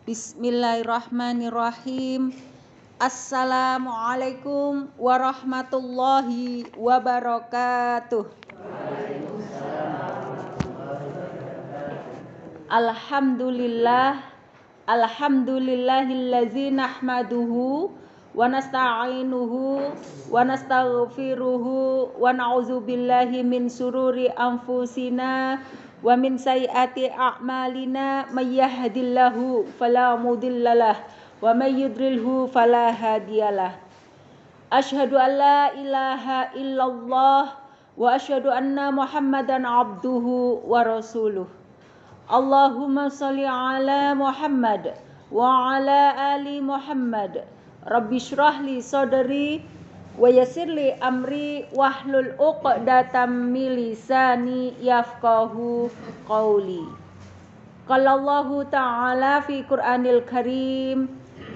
Bismillahirrahmanirrahim. Assalamualaikum warahmatullahi wabarakatuh. Alhamdulillahillazi nahmaduhu wa nasta'inuhu wa nastaghfiruhu wa na'udzu billahi min sururi anfusina wa min sayyiati a'malina may yahdihillahu fala mudhillalah wa may yudlilhu fala hadiyalah. Asyhadu an la ilaha illallah wa asyhadu anna Muhammadan abduhu wa rasuluh. Allahumma sholli ala Muhammad wa ala ali Muhammad. Rabbi shrah li sadri wa yassir li amri wahlul 'uqdatam min lisani yafqahu qawli. Qala Allahu ta'ala fi Qur'anil Karim,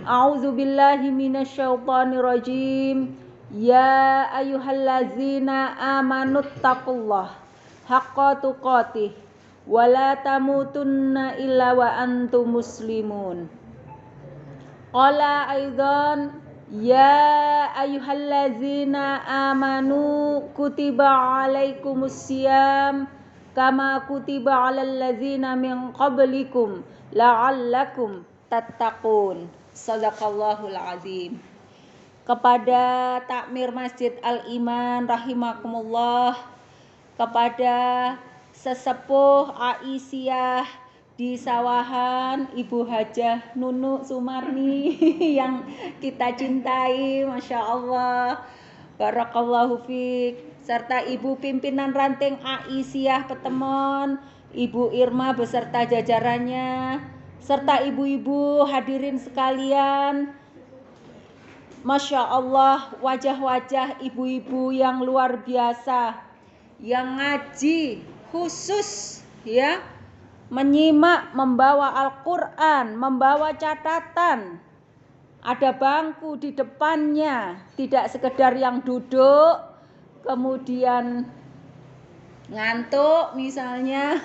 a'udzu billahi minasyaitonir rajim. Ya ayyuhallazina amanuttaqullaha haqqa tuqatih wa la tamutunna illa wa antum muslimun. Qala aidan ya ayyuhallazina amanu kutiba alaikumusiyam kama kutiba alal ladzina min qablikum la'allakum tattaqun. Shadaqallahul azim. Kepada takmir Masjid Al-Iman rahimakumullah, kepada sesepuh Aisyah di Sawahan, Ibu Hajah Nunu Sumarni yang kita cintai, Masya Allah, barakallahu fiik, serta Ibu pimpinan ranting Aisyah Petemon, Ibu Irma beserta jajarannya, serta ibu-ibu hadirin sekalian. Masya Allah, wajah-wajah ibu-ibu yang luar biasa, yang ngaji khusus ya, menyimak, membawa Al-Quran, membawa catatan, ada bangku di depannya, tidak sekedar yang duduk kemudian ngantuk misalnya,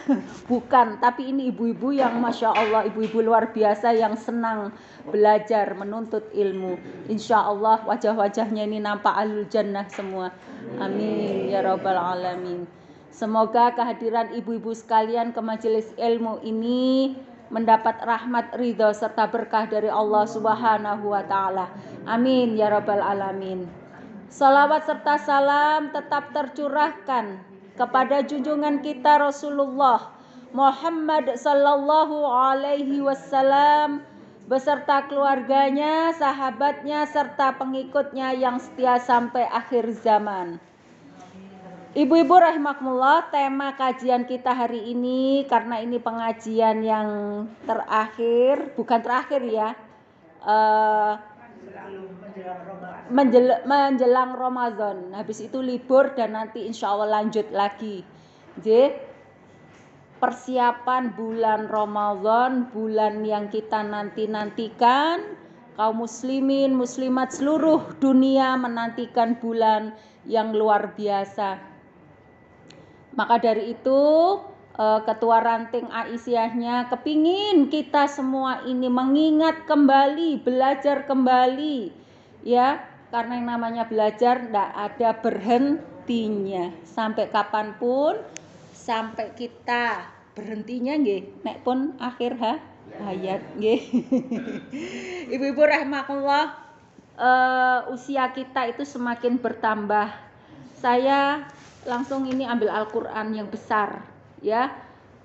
bukan, tapi ini ibu-ibu yang Masya Allah, ibu-ibu luar biasa yang senang belajar, menuntut ilmu. Insya Allah wajah-wajahnya ini nampak ahlul jannah semua. Amin ya rabbal alamin. Semoga kehadiran ibu-ibu sekalian ke majelis ilmu ini mendapat rahmat, ridho serta berkah dari Allah Subhanahu wa taala. Amin ya rabbal alamin. Salawat serta salam tetap tercurahkan kepada junjungan kita Rasulullah Muhammad sallallahu alaihi wasallam beserta keluarganya, sahabatnya serta pengikutnya yang setia sampai akhir zaman. Ibu-ibu rahimakumullah, tema kajian kita hari ini, karena ini pengajian yang terakhir, bukan terakhir ya, menjelang Ramadan. Habis itu libur dan nanti insya Allah lanjut lagi. Jadi persiapan bulan Ramadan, bulan yang kita nantikan, kaum muslimin, muslimat seluruh dunia menantikan bulan yang luar biasa. Maka dari itu ketua ranting Aisyahnya kepingin kita semua ini mengingat kembali, belajar kembali ya, karena yang namanya belajar tidak ada berhentinya sampai kapanpun, sampai kita berhentinya nggih nek pun akhir hayat nggih. Ibu-ibu rahimakumullah, usia kita itu semakin bertambah. Saya langsung ini ambil Al-Quran yang besar ya,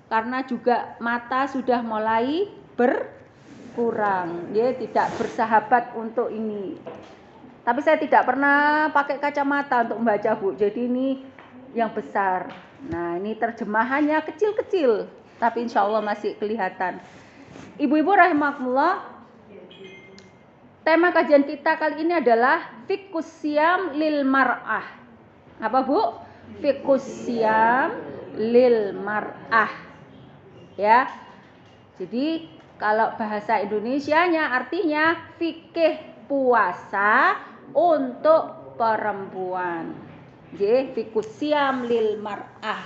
karena juga mata sudah mulai berkurang ya, tidak bersahabat untuk ini. Tapi saya tidak pernah pakai kacamata untuk membaca Bu, jadi ini yang besar. Nah ini terjemahannya kecil-kecil tapi insya Allah masih kelihatan. Ibu-ibu rahimakumullah, tema kajian kita kali ini adalah fiqhus siyam lil mar'ah. Apa Bu? Fiqhus siyam lil mar'ah ya. Jadi kalau bahasa Indonesianya artinya fikih puasa untuk perempuan. Jadi fiqhus siyam lil mar'ah.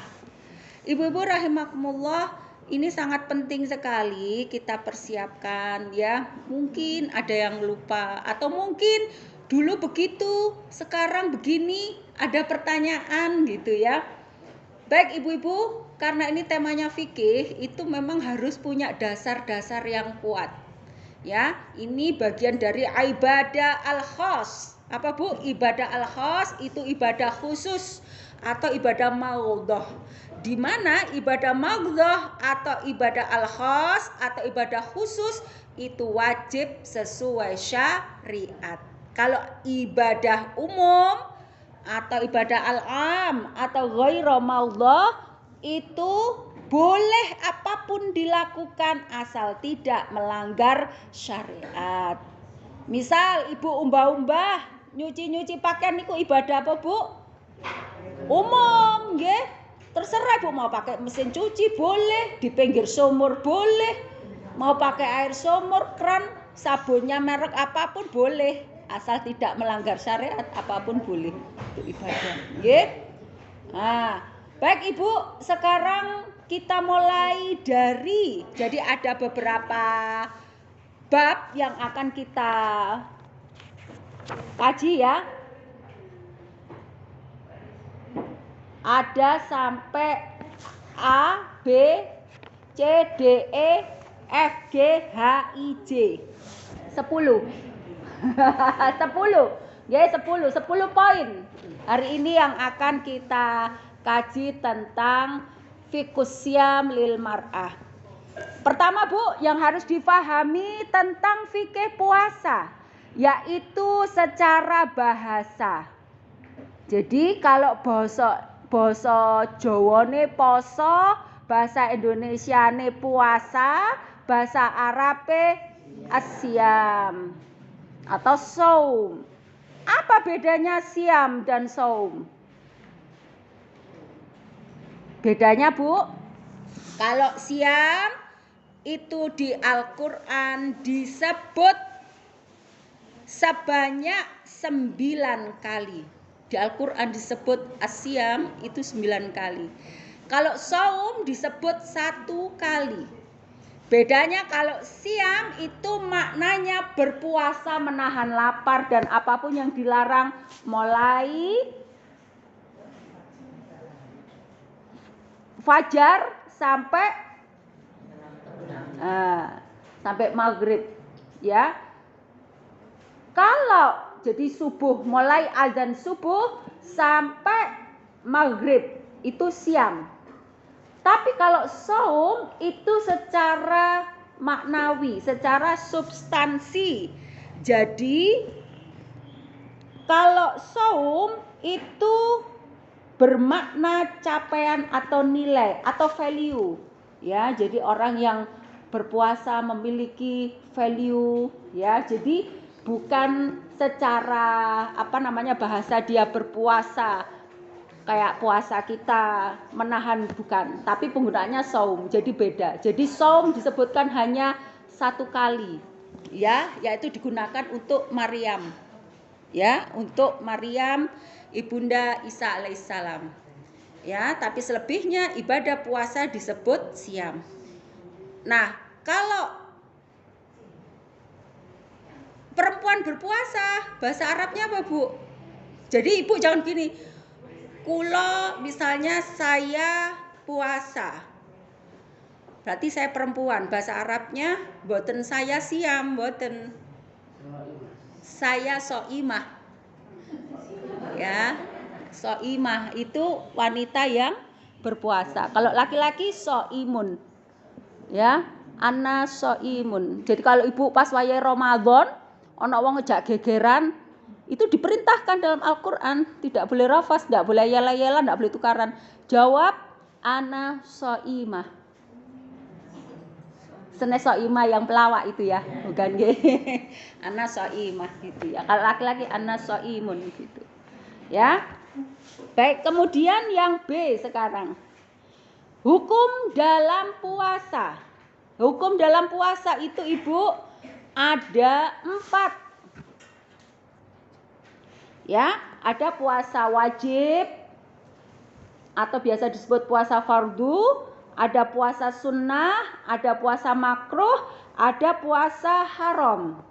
Ibu-ibu rahimakumullah, Ini sangat penting sekali kita persiapkan ya. Mungkin ada yang lupa atau mungkin dulu begitu, sekarang begini, ada pertanyaan gitu ya. Baik ibu-ibu, karena ini temanya fikih, itu memang harus punya dasar-dasar yang kuat. Ya, ini bagian dari ibadah al-khas. Apa Bu? Ibadah al-khas itu ibadah khusus atau ibadah maudhah. Di mana ibadah maudhah atau ibadah al-khas atau ibadah khusus itu wajib sesuai syariat. Kalau ibadah umum atau ibadah al-am atau ghairu maudhah itu boleh apapun dilakukan asal tidak melanggar syariat. Misal ibu umbah-umbah, nyuci-nyuci pakaian niku ibadah apa Bu? Umum, nggih. Terserah ibu mau pakai mesin cuci boleh, di pinggir sumur boleh, mau pakai air sumur, keran, sabunnya merek apapun boleh, asal tidak melanggar syariat apapun boleh. Itu ibadah, nggih. Nah, baik Ibu, sekarang kita mulai dari, jadi ada beberapa bab yang akan kita kaji ya. Ada sampai A, B, C, D, E, F, G, H, I, J. 10. 10. Ya, 10 poin. Hari ini yang akan kita kaji tentang fiqhus syam lil mar'ah. Pertama Bu, yang harus difahami tentang fikih puasa, yaitu secara bahasa. Jadi kalau basa Jawane poso, bahasa Indonesiane puasa, bahasa Arabe asyam atau saum. Apa bedanya siam dan saum? Bedanya Bu, kalau siam itu di Al-Quran disebut sebanyak 9 kali. Di Al-Quran disebut asyam itu 9 kali. Kalau saum disebut 1 kali. Bedanya kalau siam itu maknanya berpuasa menahan lapar dan apapun yang dilarang mulai fajar sampai maghrib ya. Kalau jadi subuh, mulai azan subuh sampai maghrib itu siam. Tapi kalau saum itu secara maknawi, secara substansi. Jadi kalau saum itu bermakna capaian atau nilai atau value. Ya, jadi orang yang berpuasa memiliki value ya. Jadi bukan secara bahasa dia berpuasa kayak puasa kita menahan, bukan, tapi penggunaannya saum, jadi beda. Jadi saum disebutkan hanya 1 kali ya, yaitu digunakan untuk Maryam ya, untuk Maryam ibunda Isa alaihissalam ya, tapi selebihnya ibadah puasa disebut siam. Nah, kalau perempuan berpuasa, bahasa Arabnya apa Bu? Jadi Ibu jangan gini, kulo misalnya saya puasa, berarti saya perempuan. Bahasa Arabnya boten saya siam, boten, saya soimah ya. Soimah itu wanita yang berpuasa. Kalau laki-laki soimun ya, ana soimun. Jadi kalau Ibu pas wayahe Ramadan ana wong ngejak gegeran, itu diperintahkan dalam Al-Quran, tidak boleh rafas, tidak boleh yela-yela, tidak boleh tukaran. Jawab ana soimah. Senes soimah yang pelawak itu ya, bukan ana soimah gitu ya. Kalau laki-laki ana soimun gitu ya. Baik, kemudian yang B sekarang, hukum dalam puasa. Hukum dalam puasa itu Ibu ada 4 ya. Ada puasa wajib atau biasa disebut puasa fardu, Ada puasa sunnah, ada puasa makruh, ada puasa haram.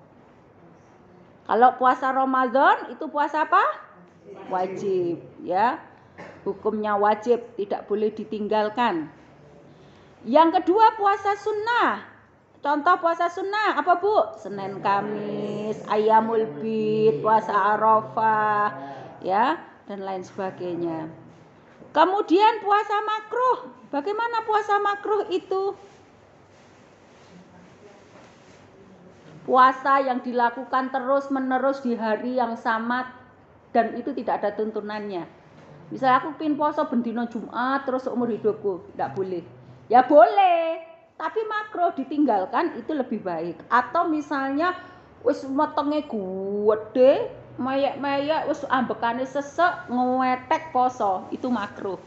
Kalau puasa Ramadan itu puasa apa? Wajib, ya. Hukumnya wajib, tidak boleh ditinggalkan. Yang kedua puasa sunnah. Contoh puasa sunnah apa Bu? Senin Kamis, Ayyamul Bid, puasa Arafah, ya, dan lain sebagainya. Kemudian puasa makruh. Bagaimana puasa makruh itu? Puasa yang dilakukan terus-menerus di hari yang sama dan itu tidak ada tuntunannya. Misalnya aku pin puasa bendino Jumat terus seumur hidupku, tidak boleh. Ya boleh, tapi makruh ditinggalkan itu lebih baik. Atau misalnya wis metenge gede, mayek-mayek wis ambekane sesek ngewetek poso, itu makruh.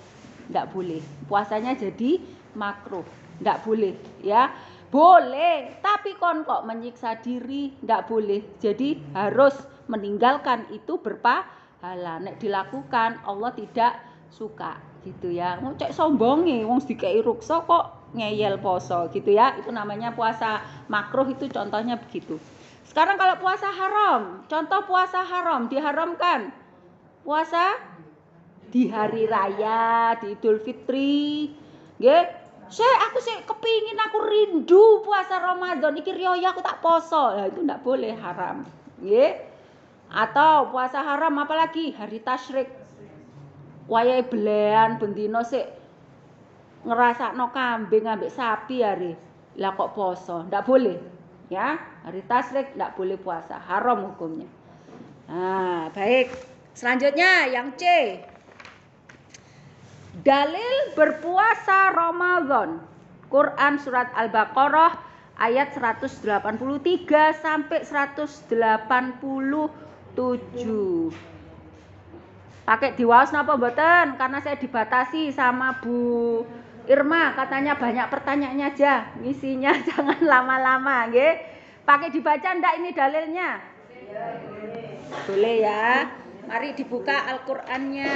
Tidak boleh. Puasanya jadi makruh. Tidak boleh, ya. Boleh, tapi kok menyiksa diri, tidak boleh. Jadi harus meninggalkan itu berpahala. Nek dilakukan Allah tidak suka, gitu ya. Mau cek sombonge, wong dikei ruksa kok ngeyel poso, gitu ya. Itu namanya puasa makruh, itu contohnya begitu. Sekarang kalau puasa haram, contoh puasa haram diharamkan. Puasa di hari raya, di Idul Fitri, nggih. Aku kepingin, aku rindu puasa Ramadan. Iki riyo aku tak poso. Nah, itu ndak boleh, haram. Nggih. Atau puasa haram apalagi hari tasyrik. Wayahe belean bendino sik ngrasakno kambing ambek sapi hari. Lah kok poso? Ndak boleh. Ya, hari tasyrik ndak boleh puasa. Haram hukumnya. Nah, baik. Selanjutnya yang C. Dalil berpuasa Ramadan. Quran surat Al-Baqarah ayat 183 sampai 187. Pakai diwaos napa mboten? Karena saya dibatasi sama Bu Irma, katanya banyak pertanyaannya aja, ngisinya jangan lama-lama, nggih. Pakai dibaca ndak ini dalilnya? Boleh ya. Mari dibuka Al-Qur'annya.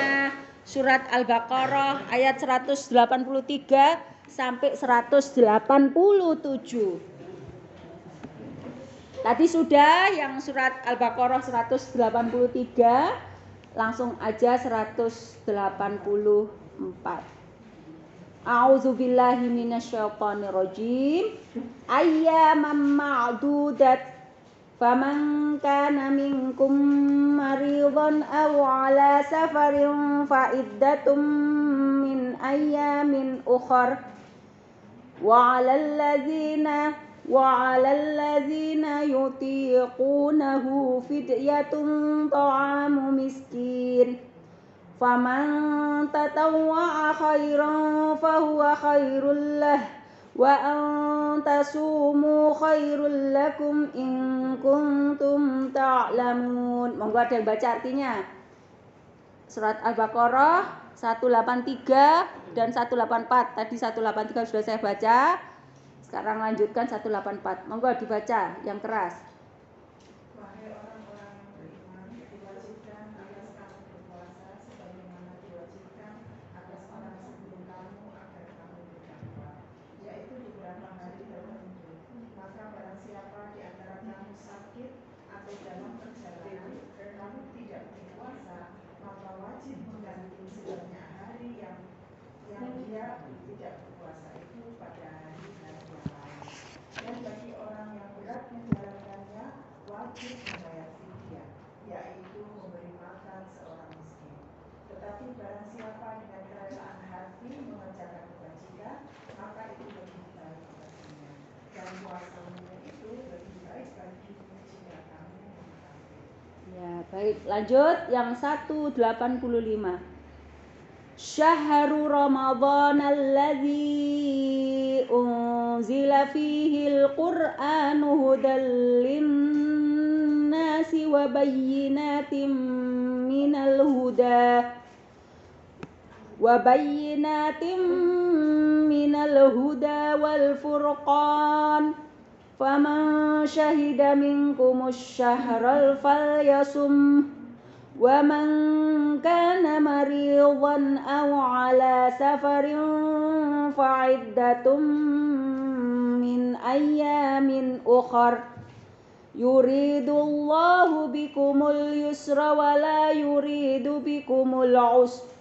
Surat Al-Baqarah ayat 183 sampai 187. Tadi sudah yang surat Al-Baqarah 183, langsung aja 184. A'udzubillahi minasyaitonirrajim. Ayyaman ma'dudat. Faman kana minkum maridan aw ala safarin fa iddatum min ayyamin ukhar wa 'alal ladzina yutiqunahu fidyatun ta'amu miskin faman tatawwa'a khairan fahuwa khairul lah wa antasumu khairul lakum in kuntum ta'lamun. Monggo ada yang baca artinya. Surat Al-Baqarah 183 dan 184. Tadi 183 sudah saya baca. Sekarang lanjutkan 184. Monggo dibaca yang keras. Baik, lanjut yang 185. Syahrul Ramadan alladzi unzila fihi al-Qur'anu hudal lin-nasi wa bayyinatin minal huda wal furqan. Faman syahida minkumus syahral falyasum wa man kana maridan aw ala safarin fa'iddatum min ayyamin ukhar yuridullahu bikumul yusra wa la yuridu bikumul usra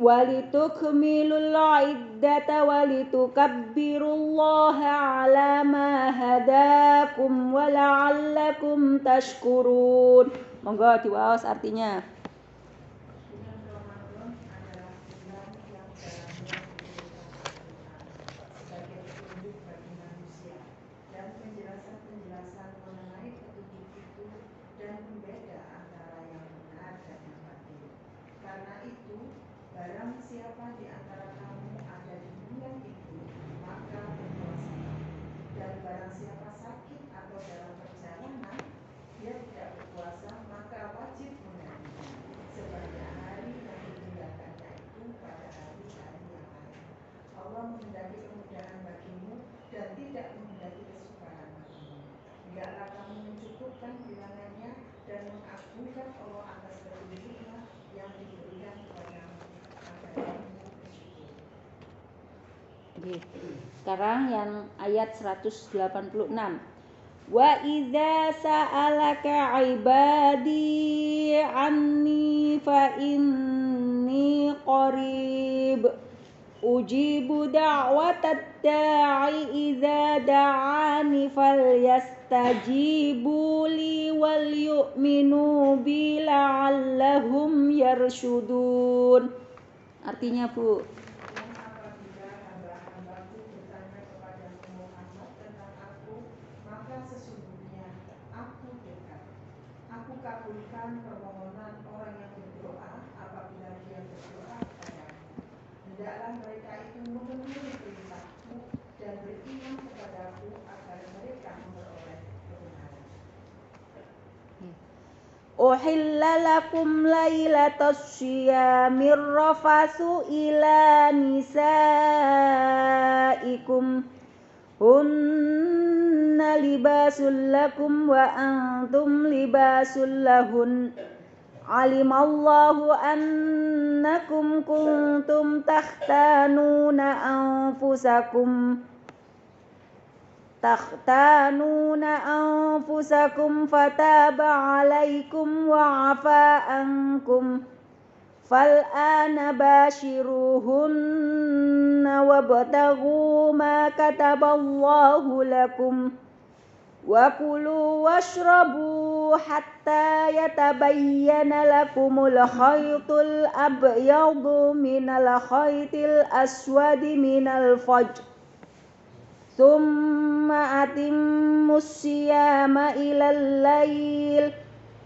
walitukmilul iddata walitukabbirullaha ala ma hadakum wa la'allakum tashkurun. Monggo diwaos artinya. Barang siapa di antara kamu ada di bulan itu, maka berpuasalah. Dan barang siapa sakit atau dalam perjalanan, dia tidak berpuasa, maka wajib menggantinya sebanyak hari yang ditinggalkannya itu pada hari-hari yang lain. Allah menghendaki kemudahan bagimu dan tidak menghendaki kesukaran bagimu. Hendaklah kamu mencukupkan bilangannya dan mengagungkan Allah atas petunjuknya yang diberikan kepadamu. Sekarang yang ayat 186. Wa idza sa'alaka 'ibadi 'anni fa inni qarib ujibu da'watat da'i idza da'ani falyastajibu li wal yu'minu bi la'allahum yarshudun. Artinya, Bu, apabila hamba-hambaku bertanya kepadamu Muhammad tentang aku, maka sesungguhnya aku dekat. Aku kabulkan permohonan orang yang berdoa apabila dia berdoa kepadaku. Hendaklah mereka itu memenuhi perintahku dan beriman kepadaku agar mereka memperoleh kebenaran. Uhilla lakum lailatas syiyamir rafasu ila nisaikum hunna libasul lakum wa antum libasul lahun alimallahu annakum kuntum takhtanuna anfusakum fataba alaikum wa afa ankum fal'ana bashiruhunna wabtaghu ma kataballahu lakum wa kulu washrabu hatta yatabayyana lakumul khaytul abyadu minal khaytil aswadi minal fajr thumma atimmus siyama ilal lail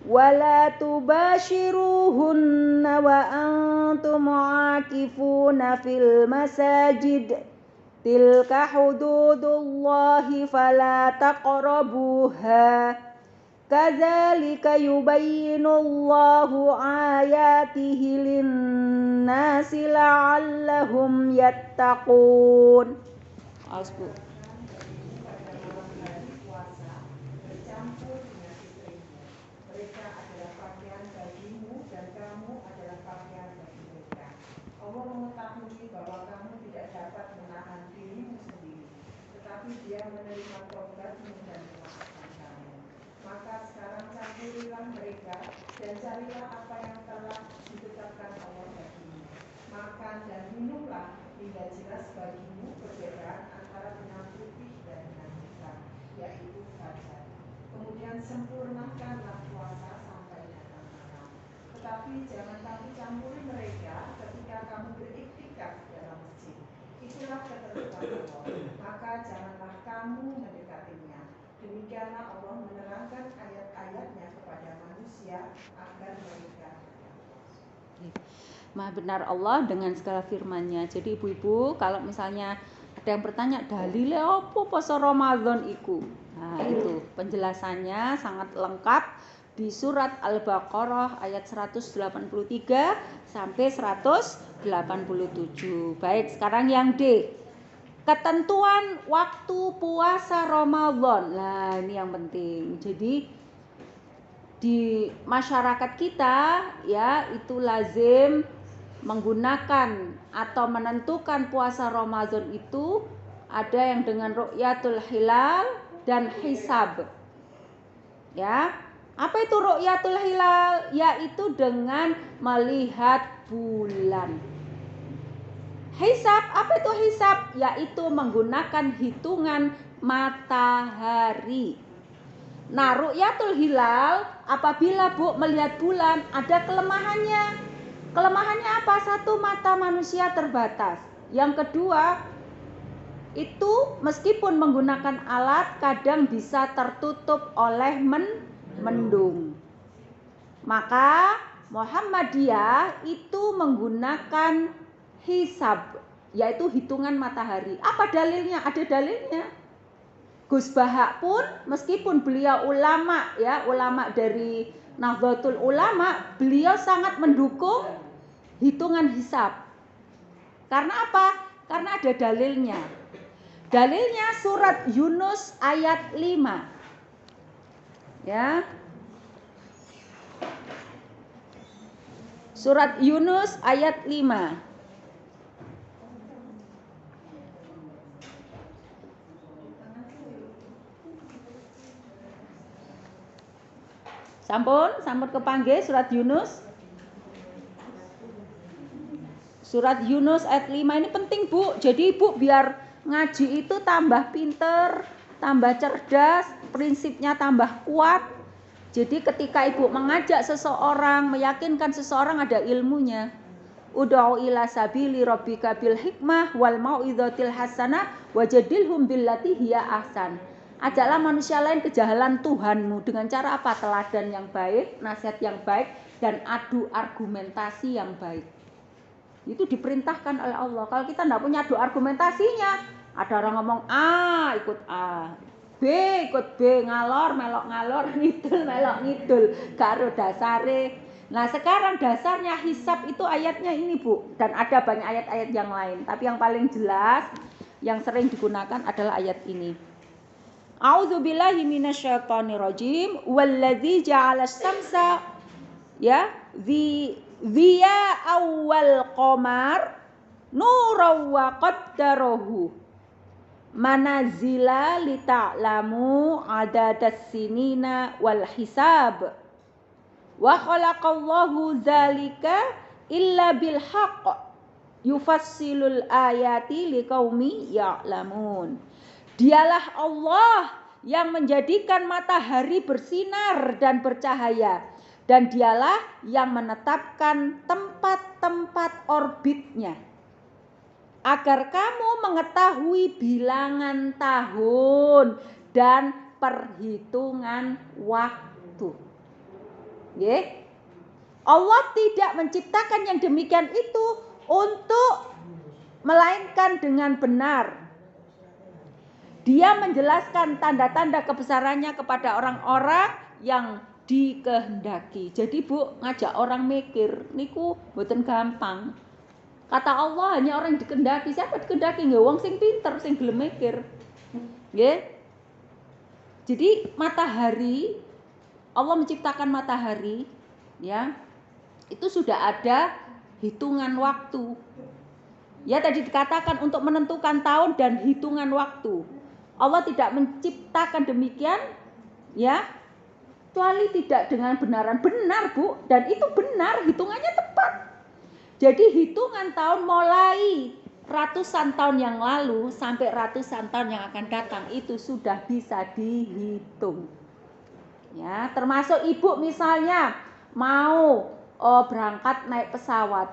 wala tubashiruhunna wa antum aakifuna fil masajid tilka hududullahi fala taqrabuha kadzalika yubayyinullahu ayatihi linnasi la'allahum yattaqun. Asbu. Allah mengetahui bahwa kamu tidak dapat menahan dirimu sendiri, tetapi Dia menerima tobatmu dan memaafkan kamu. Maka sekarang campurilah mereka dan carilah apa yang telah ditetapkan Allah bagimu. Makan dan minumlah hingga jelas bagimu perbedaan antara benang putih dan benang hitam, yaitu fajar. Kemudian sempurnakanlah puasa sampai datang malam. Tetapi jangan kamu campuri mereka ketika kamu beriktikaf dalam masjid. Itulah ketentuan Allah. Maka janganlah kamu mendekatinya. Demikianlah Allah menerangkan ayat-ayatnya kepada manusia agar mereka Maha benar Allah dengan segala firman-Nya. Jadi ibu-ibu, kalau misalnya ada yang bertanya dalile apa puasa Ramadan iku? Nah, itu penjelasannya sangat lengkap di surat Al-Baqarah ayat 183 sampai 187. Baik, sekarang yang D. Ketentuan waktu puasa Ramadan. Nah, ini yang penting. Jadi di masyarakat kita ya itu lazim menggunakan atau menentukan puasa Ramadan itu ada yang dengan ru'yatul hilal dan hisab. Ya. Apa itu ru'yatul hilal? Yaitu dengan melihat bulan. Hisab, apa itu hisab? Yaitu menggunakan hitungan matahari. Nah, ru'yatul hilal apabila Bu melihat bulan ada kelemahannya. Kelemahannya apa? Satu, mata manusia terbatas. Yang kedua, itu meskipun menggunakan alat kadang bisa tertutup oleh mendung. Maka Muhammadiyah itu menggunakan hisab, yaitu hitungan matahari. Apa dalilnya? Ada dalilnya. Gus Bahak pun meskipun beliau ulama ya, ulama dari Nahdlatul Ulama, beliau sangat mendukung hitungan hisab. Karena apa? Karena ada dalilnya. Dalilnya surat Yunus ayat 5. Ya. Surat Yunus ayat 5. Sampun kepanggih surat Yunus. Surat Yunus ayat 5 ini penting, Bu. Jadi Ibu biar ngaji itu tambah pinter, tambah cerdas, prinsipnya tambah kuat. Jadi ketika Ibu mengajak seseorang, meyakinkan seseorang ada ilmunya. Ud'u ila sabili rabbika bil hikmah wal mau'izatil hasanah wajadilhum billati hiya ahsan. Ajaklah manusia lain ke jalan Tuhanmu dengan cara apa? Teladan yang baik, nasihat yang baik, dan adu argumentasi yang baik. Itu diperintahkan oleh Allah. Kalau kita tidak punya adu argumentasinya, ada orang ngomong A, ikut A. B, ikut B, ngalor, melok ngalor, ngidul, melok ngidul. Karo dasare. Nah sekarang dasarnya hisab itu ayatnya ini, Bu. Dan ada banyak ayat-ayat yang lain. Tapi yang paling jelas, yang sering digunakan adalah ayat ini. A'udzubillahi minasyaitonirrajim. Walladzi ja'alas samsa ya Ziya awal qamar nuraw wa qaddarahu manazila lita'lamu adadas sinina wal hisab wa khalaqallahu dzalika illa bil haqq yufassilul ayati liqaumi ya'lamun. Dialah Allah yang menjadikan matahari bersinar dan bercahaya, dan dialah yang menetapkan tempat-tempat orbitnya agar kamu mengetahui bilangan tahun dan perhitungan waktu. Nggih. Allah tidak menciptakan yang demikian itu untuk melainkan dengan benar. Dia menjelaskan tanda-tanda kebesarannya kepada orang-orang yang dikehendaki. Jadi Bu, ngajak orang mikir niku mboten gampang. Kata Allah hanya orang yang dikehendaki. Siapa dikehendaki? Nggih wong sing pinter, sing gelem mikir. Nggih. Jadi matahari, Allah menciptakan matahari ya. Itu sudah ada hitungan waktu. Ya tadi dikatakan untuk menentukan tahun dan hitungan waktu. Allah tidak menciptakan demikian ya, kecuali tidak dengan benaran. Benar Bu, dan itu benar, hitungannya tepat. Jadi hitungan tahun mulai ratusan tahun yang lalu sampai ratusan tahun yang akan datang itu sudah bisa dihitung. Ya, termasuk Ibu misalnya mau berangkat naik pesawat.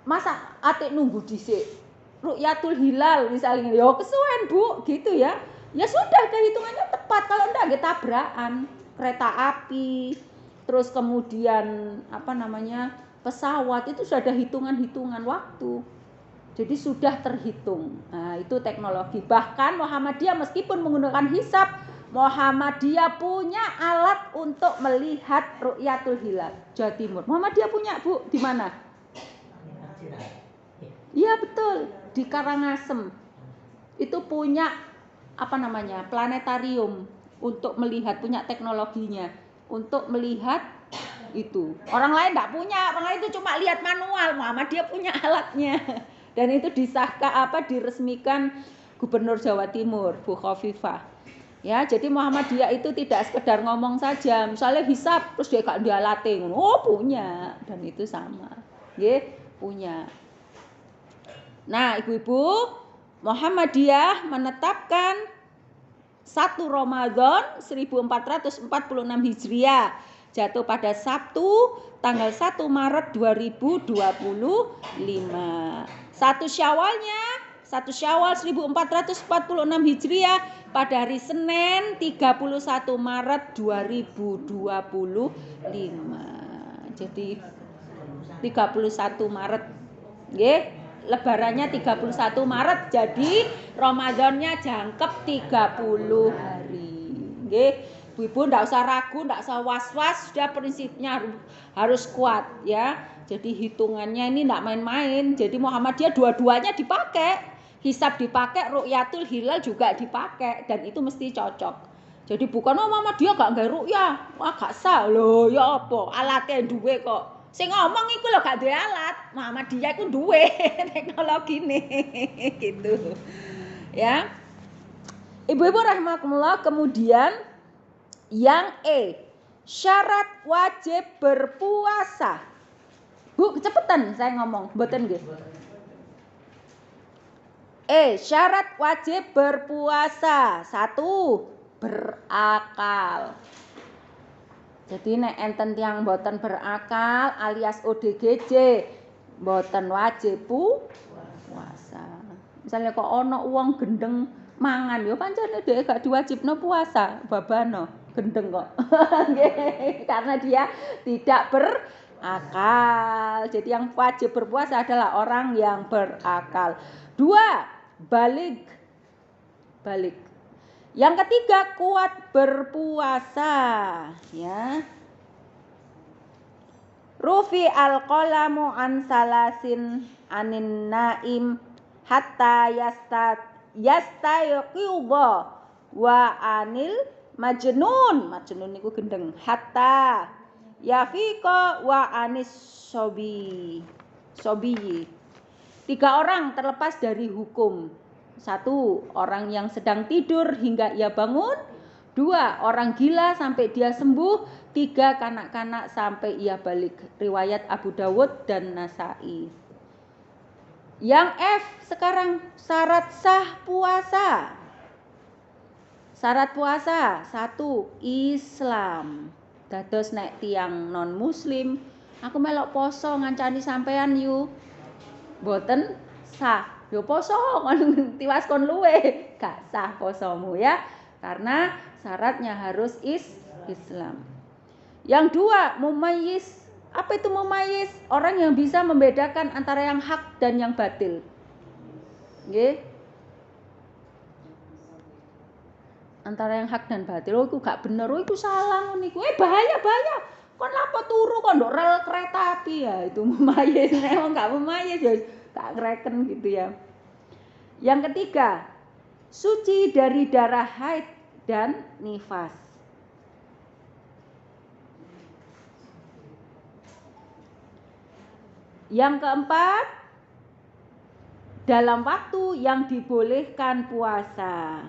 Masa atik nunggu dhisik? Ru'yatul hilal misalnya, ya kesuwen Bu, gitu ya. Ya sudah, hitungannya tepat. Kalau enggak nggih tabrakan kereta api, terus kemudian pesawat itu sudah ada hitungan-hitungan waktu. Jadi sudah terhitung. Nah, itu teknologi. Bahkan Muhammadiyah meskipun menggunakan hisab, Muhammadiyah punya alat untuk melihat ru'yatul hilal. Jawa Timur. Muhammadiyah punya Bu, di mana? Iya betul, di Karangasem. Itu punya planetarium untuk melihat, punya teknologinya. untuk melihat itu. Orang lain enggak punya, orang lain itu cuma lihat manual, Muhammadiyah punya alatnya. Dan itu disahkan diresmikan Gubernur Jawa Timur, Bu Khofifah. Ya, jadi Muhammadiyah itu tidak sekedar ngomong saja, misalnya hisab terus dia gak dialate, oh punya, dan itu sama. Nggih, punya. Nah, ibu-ibu, Muhammadiyah menetapkan 1 Ramadan 1446 Hijriah jatuh pada Sabtu tanggal 1 Maret 2025. 1 Syawal 1446 Hijriah pada hari Senin 31 Maret 2025. Jadi 31 Maret. Nggih, lebarannya 31 Maret. Jadi Ramadannya jangkep 30 hari. Nggih. Ibu enggak usah ragu, enggak usah was-was, sudah prinsipnya harus kuat ya. Jadi hitungannya ini enggak main-main. Jadi Muhammadiyah dua-duanya dipakai. Hisab dipakai, ru'yatul hilal juga dipakai dan itu mesti cocok. Jadi bukan Muhammadiyah gak nggawe ru'yah. Wah, gak sah lho, ya apa? Alatnya duwe kok. Sing ngomong iku lho gak duwe alat. Muhammadiyah iku duwe teknologine gitu. Ya. Ibu-ibu rahimakumullah, kemudian yang syarat wajib berpuasa. Bu, cepetan saya ngomong, mboten nggih. Syarat wajib berpuasa. 1, berakal. Jadi nek enten tiyang mboten berakal alias ODGJ, mboten wajib puasa. Misalnya kok ana wong gendeng mangan ya pancene dhek gak diwajibno puasa, babano gendeng kok. Karena dia tidak berakal. Jadi yang wajib berpuasa adalah orang yang berakal. 2, balik. Yang ketiga, kuat berpuasa, ya. Rufi al-qalamu an salasin anin naim hatta yastayqidha wa anil majnun niku gendeng hatta yafiqa wa anis sobi. 3 orang terlepas dari hukum. 1, orang yang sedang tidur hingga ia bangun. 2, orang gila sampai dia sembuh. 3, kanak-kanak sampai ia balik. Riwayat Abu Dawud dan Nasai. Yang F sekarang syarat sah puasa. Syarat puasa 1, Islam. Dados nek tiyang non muslim, aku melok poso ngancani sampean yu. Mboten sah. Yo poso kon tiwas kon luwe, gak sah posomu ya. Karena syaratnya harus Islam. Yang 2, mumayyiz. Apa itu mumayyiz? Orang yang bisa membedakan antara yang hak dan yang batil. Nggih. Antara yang hak dan batil. Oh iku gak bener, oh iku salah ngono iku. Bahaya. Kon lapo turu kon ndok rel kereta api ya, itu mumayyiz. Nek wong gak mumayyiz ya tak ngereken gitu ya. Yang ketiga, suci dari darah haid dan nifas. Yang keempat, dalam waktu yang dibolehkan puasa.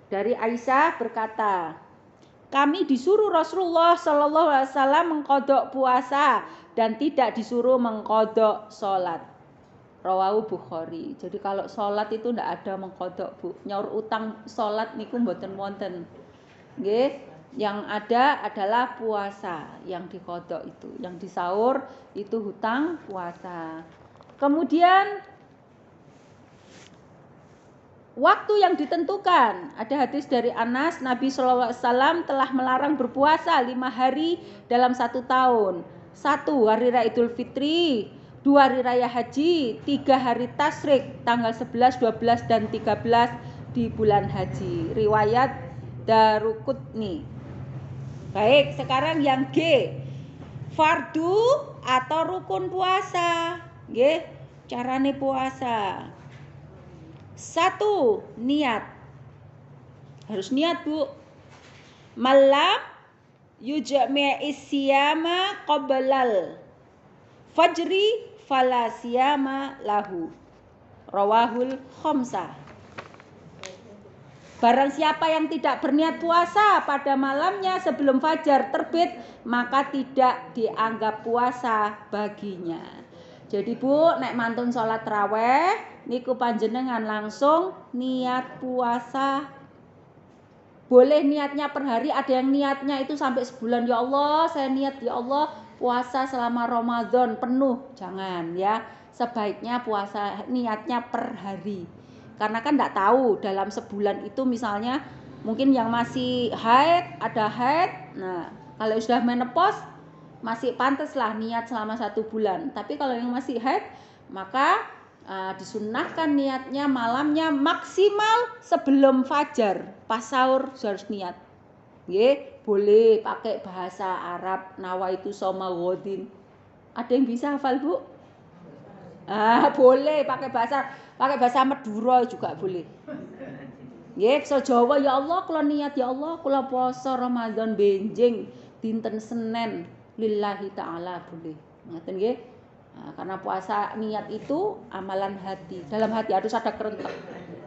Dari Aisyah berkata, kami disuruh Rasulullah Shallallahu Alaihi Wasallam mengkodok puasa dan tidak disuruh mengkodok sholat. Rawahu Bukhari. Jadi kalau sholat itu tidak ada mengkodok, Bu. Nyaur utang sholat niku mboten wonten. Nggih, yang ada adalah puasa yang dikodok itu, yang disaur itu hutang puasa. Kemudian waktu yang ditentukan, ada hadis dari Anas, Nabi SAW telah melarang berpuasa 5 hari dalam 1 tahun. 1 hari Raya Idul Fitri, 2 hari Raya Haji, 3 hari Tasyrik tanggal 11, 12 dan 13 di bulan Haji. Riwayat Daruqutni. Baik, sekarang yang G, fardu atau rukun puasa. Nggih, carane puasa. 1, niat. Harus niat, Bu. Malam yujami'is siyama qablal fajri fala siyama lahu. Rawahul khamsah. Barang siapa yang tidak berniat puasa pada malamnya sebelum fajar terbit, maka tidak dianggap puasa baginya. Jadi Bu, nek mantun sholat raweh niku panjenengan langsung niat puasa. Boleh niatnya per hari, ada yang niatnya itu sampai sebulan. Ya Allah, saya niat ya Allah puasa selama Ramadan penuh. Jangan ya. Sebaiknya puasa niatnya per hari. Karena kan enggak tahu dalam sebulan itu misalnya mungkin yang masih haid, ada haid. Nah, kalau sudah menopause masih pantas lah niat selama 1 bulan. Tapi kalau yang masih haid, maka disunnahkan niatnya malamnya maksimal sebelum fajar. Pas sahur harus niat. Nggih, boleh pakai bahasa Arab, nawaitu shauma ghadin. Ada yang bisa hafal, Bu? Boleh pakai bahasa Madura juga boleh. Nggih, basa Jawa, ya Allah kula niat ya Allah kula poso Ramadan benjing dinten Senin lillahi taala, boleh. Ngoten nggih. Karena puasa niat itu amalan hati. Dalam hati harus ada kerentek.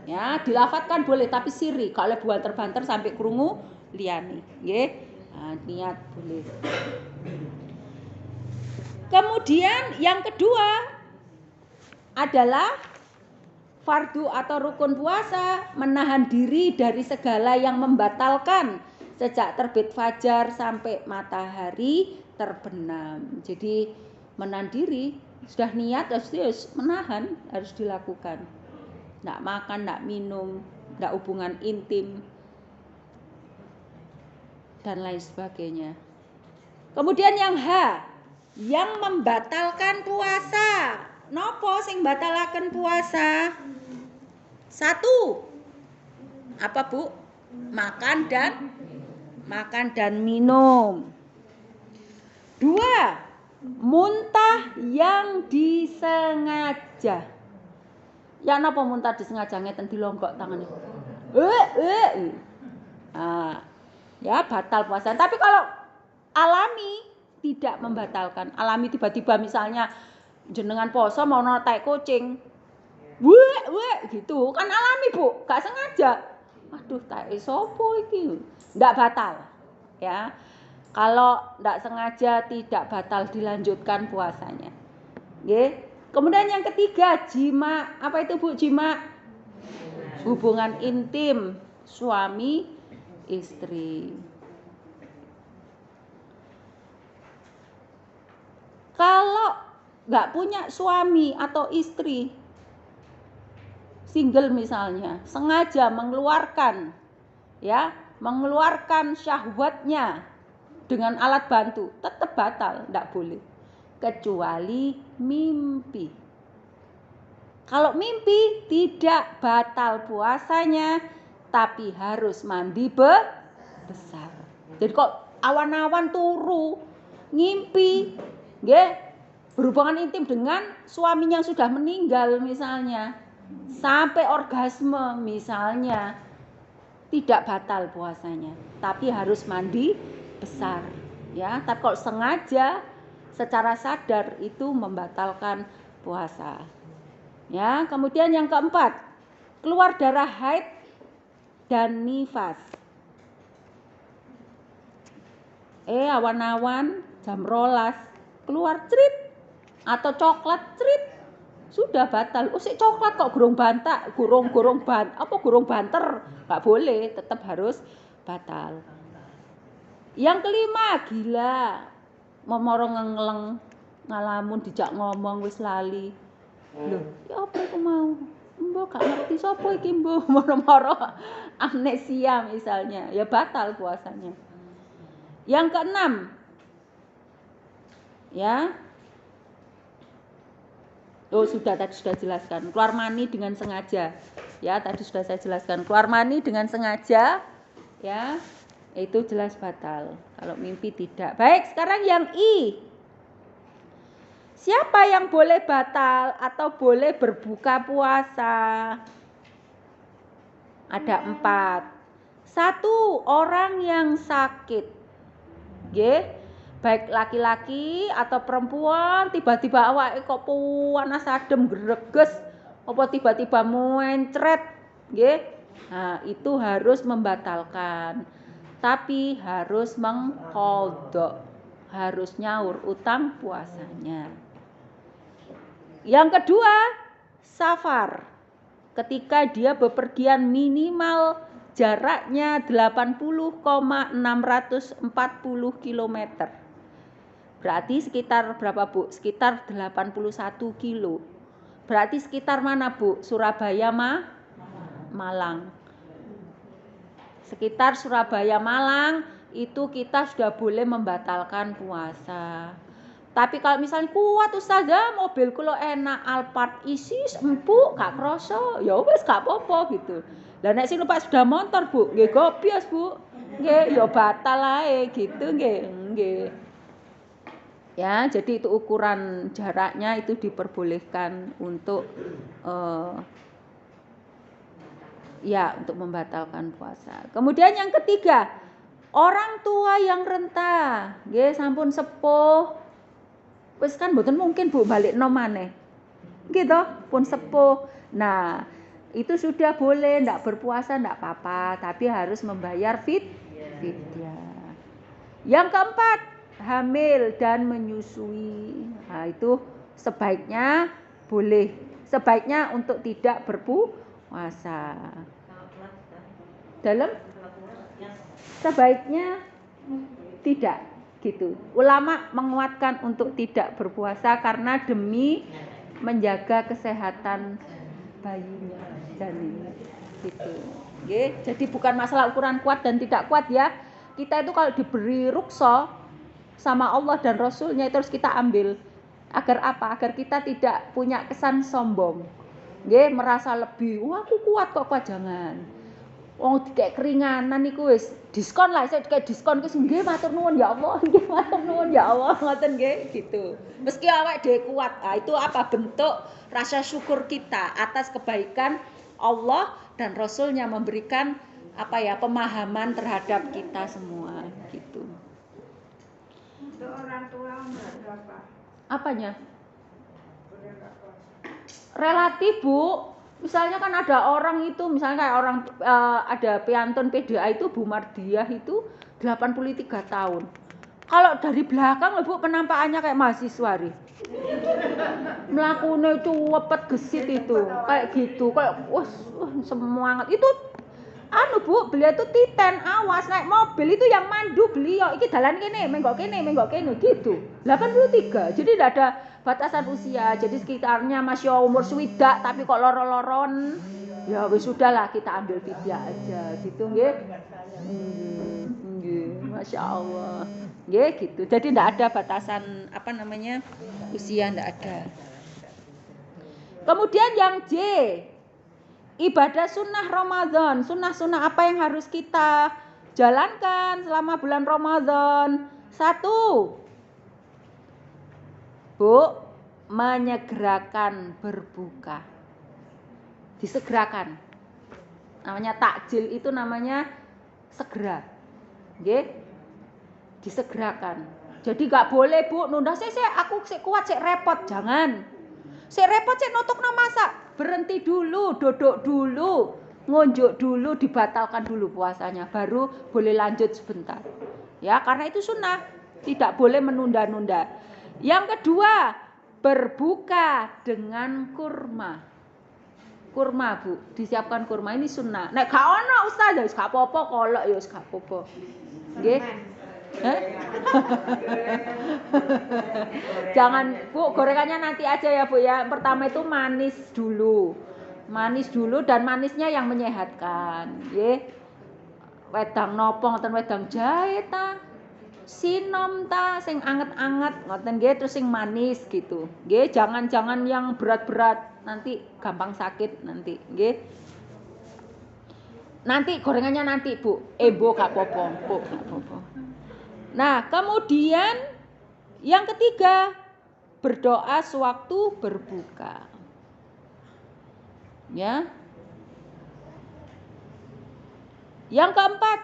Ya, dilafatkan boleh tapi siri, kalau banter-banter sampai krungu liyane, nggih. Niat boleh. Kemudian yang kedua adalah fardu atau rukun puasa, menahan diri dari segala yang membatalkan sejak terbit fajar sampai matahari terbenam. Jadi menahan diri, sudah niat harus menahan, harus dilakukan. Enggak makan, enggak minum, enggak hubungan intim dan lain sebagainya. Kemudian yang H, yang membatalkan puasa. Nopo sing batalaken puasa? 1. Apa, Bu? Makan dan minum. 2. Muntah yang disengaja. Ya napa muntah disengaja ngeten dilonggok tangane. Ya batal puasa. Tapi kalau alami tidak membatalkan. Alami tiba-tiba misalnya jenengan poso mau tai kucing. Gitu. Kan alami, Bu, gak sengaja. Aduh, tai sopo iki? Ndak batal. Ya. Kalau ndak sengaja tidak batal dilanjutkan puasanya. Nggih. Kemudian yang ketiga, jima. Apa itu, Bu, jima? Hubungan intim suami istri. Kalau nggak punya suami atau istri, single misalnya, sengaja mengeluarkan syahwatnya dengan alat bantu, tetap batal, nggak boleh. Kecuali mimpi. Kalau mimpi tidak batal puasanya, tapi harus mandi besar. Jadi kok awan-awan turu, ngimpi, nggih, berhubungan intim dengan suaminya yang sudah meninggal misalnya, sampai orgasme misalnya, tidak batal puasanya, tapi harus mandi besar. Ya, tapi kalau sengaja secara sadar itu membatalkan puasa. Ya, kemudian yang keempat, keluar darah haid dan nifas. Awan-awan jam 12 keluar cerit atau coklat cerit, sudah batal. Sik coklat kok gurung banter, nggak boleh, tetap harus batal. Yang kelima, gila, momoro ngeleng, ngalamun dijak ngomong wis lali. Loh, ya apa iku mau? Mbok gak ngerti sapa iki mbok, moro-moro amnesia misalnya, ya batal puasanya. Yang keenam, ya. Tadi sudah jelaskan. Keluar mani dengan sengaja. Ya, tadi sudah saya jelaskan. Keluar mani dengan sengaja, ya, itu jelas batal. Kalau mimpi tidak. Baik, sekarang yang I. Siapa yang boleh batal atau boleh berbuka puasa? Ada 4. Satu, orang yang sakit. Nggih. Baik laki-laki atau perempuan, tiba-tiba awake kok panas adem greges apa tiba-tiba muencret, nggih. Nah, itu harus membatalkan. Tapi harus mengqadha, harus nyaur utang puasanya. Yang kedua, safar. Ketika dia bepergian minimal jaraknya 80,640 km. Berarti sekitar berapa, Bu? Sekitar 81 kilo. Berarti sekitar mana, Bu? Surabaya, Malang. Sekitar Surabaya, Malang itu kita sudah boleh membatalkan puasa. Tapi kalau misalnya kuat Ustazah, mobil kula enak, Alphard isi empuk, gak kroso, ya wis gak apa-apa gitu. Lah nek sing numpak sudah motor, Bu, nggih gobios, Bu. Nggih, ya batal ae gitu nggih. Nggih. Ya, jadi itu ukuran jaraknya itu diperbolehkan untuk untuk membatalkan puasa. Kemudian yang ketiga, orang tua yang renta, nggih sampun sepuh. Wis kan mboten mungkin Bu balik nom maneh. Gitu, pun sepuh. Nah, itu sudah boleh ndak berpuasa ndak apa-apa, tapi harus membayar fidyah. Yang keempat, hamil dan menyusui. Nah, itu sebaiknya boleh. Sebaiknya untuk tidak berpuasa. Dalam sebaiknya tidak gitu. Ulama menguatkan untuk tidak berpuasa karena demi menjaga kesehatan bayinya janinnya gitu. Nggih, jadi bukan masalah ukuran kuat dan tidak kuat ya. Kita itu kalau diberi rukso sama Allah dan Rasulnya itu harus kita ambil. Agar apa? Agar kita tidak punya kesan sombong. Nggih, merasa lebih, wah aku kuat kok, jangan. Wong dikek keringanan niku wis diskon lah, saya dikek diskon wis nggih matur nuwun ya Allah, nggih matur nuwun ya Allah, ngoten nggih gitu. Meski awake dhewe kuat. Nah, itu apa? Bentuk rasa syukur kita atas kebaikan Allah dan Rasulnya memberikan pemahaman terhadap kita semua gitu. Untuk orang tua berapa? Apanya? Relatif, Bu. Misalnya kan ada orang itu, misalnya kayak orang ada piantun PDA itu Bu Mardiah itu 83 tahun. Kalau dari belakang Bu penampakannya kayak mahasiswa nih. Mlakune cuwepet gesit itu, kayak gitu, kayak semangat. Itu Bu, beliau itu titen, awas naik mobil itu yang mandu beliau. Iki dalan kene, menggok kene gitu. 83. Jadi tidak ada batasan usia. Jadi sekitarnya masih umur swidak tapi kok loro-loron. Ya wis sudahlah kita ambil fidyah aja gitu nggih. Nggih, Masya Allah. Nggih gitu. Jadi tidak ada batasan usia, tidak ada. Kemudian yang J, ibadah sunnah Ramadan. Sunnah-sunnah apa yang harus kita jalankan selama bulan Ramadan? 1, Bu, menyegerakan berbuka. Disegerakan. Namanya takjil itu namanya segera. Nggih? Disegerakan. Jadi enggak boleh, Bu, nunda aku kuat, repot, jangan. Repot nutupno masak. Berhenti dulu, duduk dulu, ngunjuk dulu, dibatalkan dulu puasanya, baru boleh lanjut sebentar. Ya, karena itu sunnah, tidak boleh menunda-nunda. Yang kedua, berbuka dengan kurma. Kurma, Bu, disiapkan kurma, ini sunnah. Nek gak ono Ustaz, ya wis gak apa-apa, kolok ya wis gak apa-apa. Nggih. Jangan, Bu, gorengannya nanti aja ya, Bu ya. Pertama itu manis dulu dan manisnya yang menyehatkan, nggih. Wedang nopo ngoten, wedang jahe ta, sinom ta, sing anget-anget ngoten nggih, terus sing manis gitu. Nggih, jangan yang berat-berat, nanti gampang sakit nanti, nggih. Nanti gorengannya nanti, Bu. Bu gak apa-apa, Bu, gak apa-apa. Nah, kemudian yang ketiga, berdoa sewaktu berbuka. Ya. Yang keempat,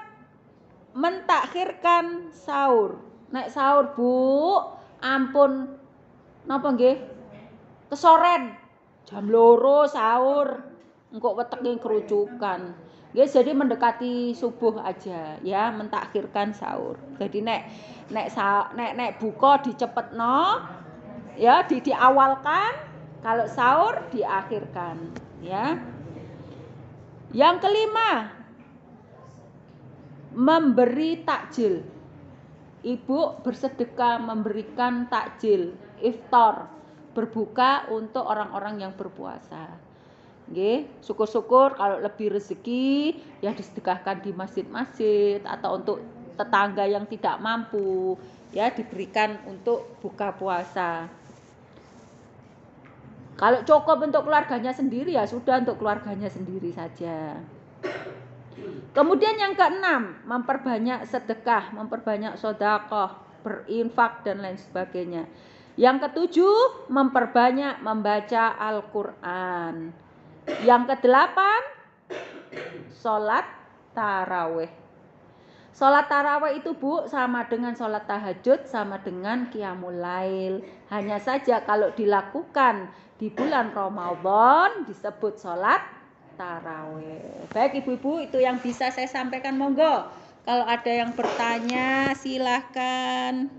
mentakhirkan sahur. Nek sahur Bu, ampun napa nggih? Kesoren. Jam 2 sahur. Engko wetenge kerucukan. Nggih, jadi mendekati subuh aja ya, mentakhirkan sahur. Jadi nek buka dicepetno ya, diawalkan, kalau sahur diakhirkan ya. Yang kelima, memberi takjil. Ibu bersedekah memberikan takjil, iftar, berbuka untuk orang-orang yang berpuasa. Nggih, syukur-syukur kalau lebih rezeki ya disedekahkan di masjid-masjid atau untuk tetangga yang tidak mampu ya diberikan untuk buka puasa. Kalau cukup untuk keluarganya sendiri ya sudah, untuk keluarganya sendiri saja. Kemudian yang keenam, memperbanyak sedekah, memperbanyak sedekah, berinfak dan lain sebagainya. Yang ketujuh, memperbanyak membaca Al-Qur'an. Yang kedelapan, sholat tarawih. Sholat tarawih itu Bu sama dengan sholat tahajud, sama dengan qiyamul lail. Hanya saja kalau dilakukan di bulan Ramadan disebut sholat tarawih. Baik ibu-ibu, itu yang bisa saya sampaikan, monggo. Kalau ada yang bertanya silahkan.